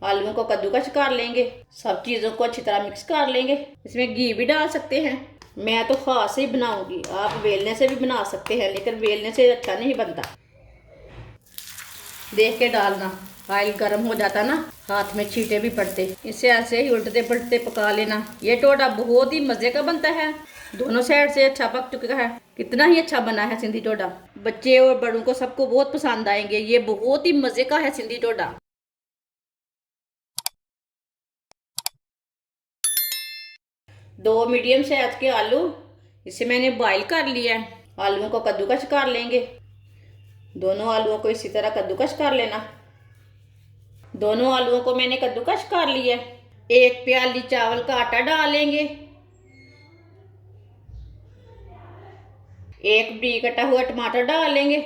आलूओं को कद्दूकस कर लेंगे। सब चीज़ों को अच्छी तरह मिक्स कर लेंगे। इसमें घी भी डाल सकते हैं। मैं तो खास ही बनाऊंगी, आप बेलने से भी बना सकते हैं, लेकिन बेलने से अच्छा नहीं बनता। देख के डालना, ऑयल गर्म हो जाता ना, हाथ में छींटे भी पड़ते। इसे ऐसे ही उल्टते पलटते पका लेना। ये टोडा बहुत ही मज़े का बनता है। दोनों साइड से अच्छा पक चुका है। कितना ही अच्छा बना है सिंधी टोडा। बच्चे और बड़ों को सबको बहुत पसंद आएंगे। ये बहुत ही मज़े का है सिंधी टोडा। 2 मीडियम साइज के आलू इसे मैंने बॉईल कर लिया है। आलूओं को कद्दूकस कर लेंगे। दोनों आलूओं को इसी तरह कद्दूकस कर लेना। दोनों आलूओं को मैंने कद्दूकस कर लिया। 1 प्याली चावल का आटा डालेंगे। 1 बरीक कटा हुआ टमाटर डालेंगे।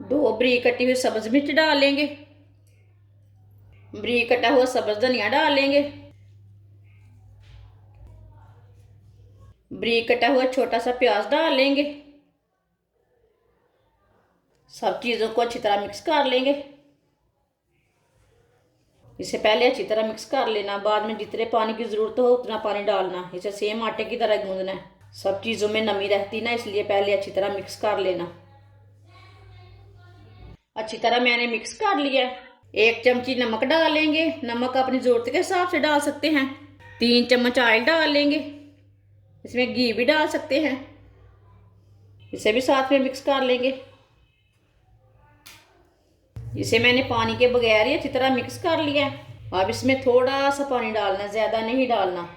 2 बरीक कटी हुई सब्ज मिर्च डालेंगे। बरीक कटा हुआ सब्ज धनिया डालेंगे। बरीक कटा हुआ छोटा सा प्याज डालेंगे। सब चीज़ों को अच्छी तरह मिक्स कर लेंगे। इसे पहले अच्छी तरह मिक्स कर लेना, बाद में जितने पानी की ज़रूरत हो उतना पानी डालना। इसे सेम आटे की तरह गूंदना है। सब चीज़ों में नमी रहती ना, इसलिए पहले अच्छी तरह मिक्स कर लेना। अच्छी तरह मैंने मिक्स कर लिया। 1 चमची नमक डालेंगे। नमक अपनी ज़रूरत के हिसाब से डाल सकते हैं। 3 चम्मच ऑयल डालेंगे। इसमें घी भी डाल सकते हैं। इसे भी साथ में मिक्स कर लेंगे। इसे मैंने पानी के बगैर ही अच्छी तरह मिक्स कर लिया। अब इसमें थोड़ा सा पानी डालना, ज़्यादा नहीं डालना।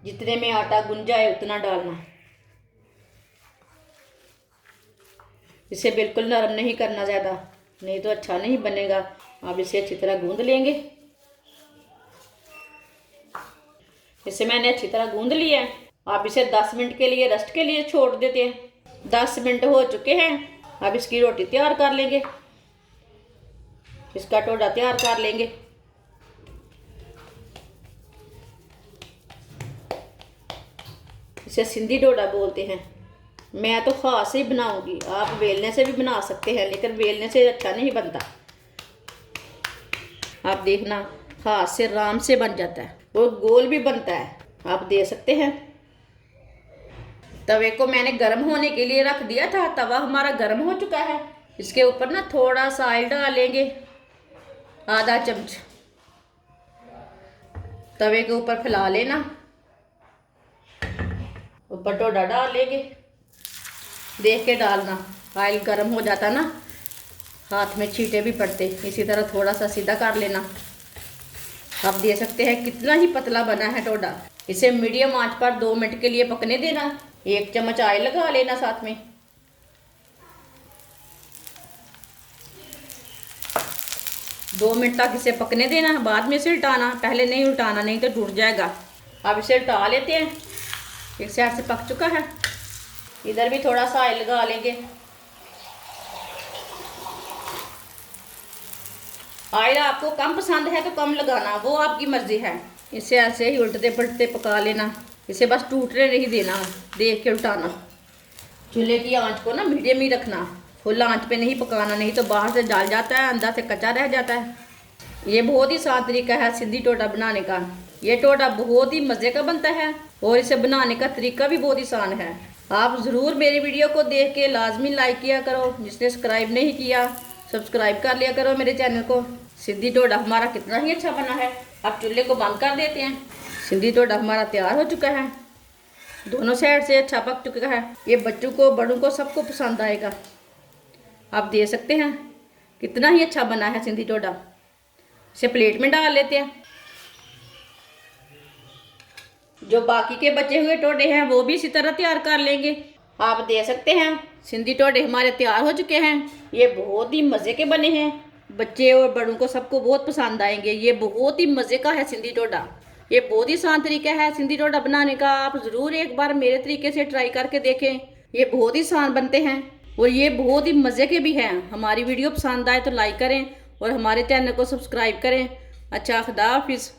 जितने में आटा गुन जाए उतना डालना। इसे बिल्कुल नरम नहीं करना ज़्यादा, नहीं तो अच्छा नहीं बनेगा। अब इसे अच्छी तरह गूंद लेंगे। इसे मैंने अच्छी तरह गूंद लिया है। अब इसे 10 मिनट के लिए रेस्ट के लिए छोड़ देते हैं। 10 मिनट हो चुके हैं। अब इसकी रोटी तैयार कर लेंगे। इसका टोडा तैयार कर लेंगे। इसे सिंधी डोडा बोलते हैं। मैं तो खास ही बनाऊंगी, आप बेलने से भी बना सकते हैं, लेकिन बेलने से अच्छा नहीं बनता। आप देखना, हाथ से आराम से बन जाता है और गोल भी बनता है। आप दे सकते हैं। तवे को मैंने गर्म होने के लिए रख दिया था। तवा हमारा गर्म हो चुका है। इसके ऊपर ना थोड़ा सा ऑयल डालेंगे, आधा चम्मच। तवे के ऊपर फैला लेना। ऊपर टोडा डाल लेंगे। देख के डालना, ऑयल गर्म हो जाता ना, हाथ में छींटे भी पड़ते। इसी तरह थोड़ा सा सीधा कर लेना। आप दे सकते हैं कितना ही पतला बना है टोडा। इसे मीडियम आंच पर 2 मिनट के लिए पकने देना। 1 चम्मच ऑयल लगा लेना साथ में। 2 मिनट तक इसे पकने देना, बाद में इसे उल्टाना। पहले नहीं उल्टाना, नहीं तो टूट जाएगा। अब इसे उल्टा लेते हैं। एक साइड से पक चुका है। इधर भी थोड़ा सा ऑयल लगा लेंगे। ऑयल आपको कम पसंद है तो कम लगाना, वो आपकी मर्जी है। इसे ऐसे ही उल्टते पलटते पका लेना। इसे बस टूटने नहीं देना, देख के उल्टाना। चूल्हे की आंच को ना मीडियम ही रखना, फुल आंच पे नहीं पकाना, नहीं तो बाहर से जल जाता है, अंदर से कच्चा रह जाता है। ये बहुत ही आसान तरीका है सिंधी टोडा बनाने का। ये टोडा बहुत ही मज़े का बनता है और इसे बनाने का तरीका भी बहुत ही आसान है। आप ज़रूर मेरी वीडियो को देख के लाजमी लाइक किया करो। जिसने सब्सक्राइब नहीं किया सब्सक्राइब कर लिया करो मेरे चैनल को। सिंधी टोडा हमारा कितना ही अच्छा बना है। अब चूल्हे को बंद कर देते हैं। सिंधी टोडा हमारा तैयार हो चुका है। दोनों साइड से अच्छा पक चुका है। ये बच्चों को बड़ों को सबको पसंद आएगा। आप दे सकते हैं, कितना ही अच्छा बना है सिंधी टोडा। इसे प्लेट में डाल लेते हैं। जो बाकी के बचे हुए टोडे हैं वो भी इसी तरह तैयार कर लेंगे। आप दे सकते हैं। सिंधी टोडे हमारे तैयार हो चुके हैं। ये बहुत ही मज़े के बने हैं। बच्चे और बड़ों को सबको बहुत पसंद आएंगे। ये बहुत ही मज़े का है सिंधी टोडा। ये बहुत ही आसान तरीका है सिंधी टोडा बनाने का। आप ज़रूर एक बार मेरे तरीके से ट्राई करके देखें। ये बहुत ही आसान बनते हैं और ये बहुत ही मज़े के भी हैं। हमारी वीडियो पसंद आए तो लाइक करें और हमारे चैनल को सब्सक्राइब करें। अच्छा, खुदा हाफिज़।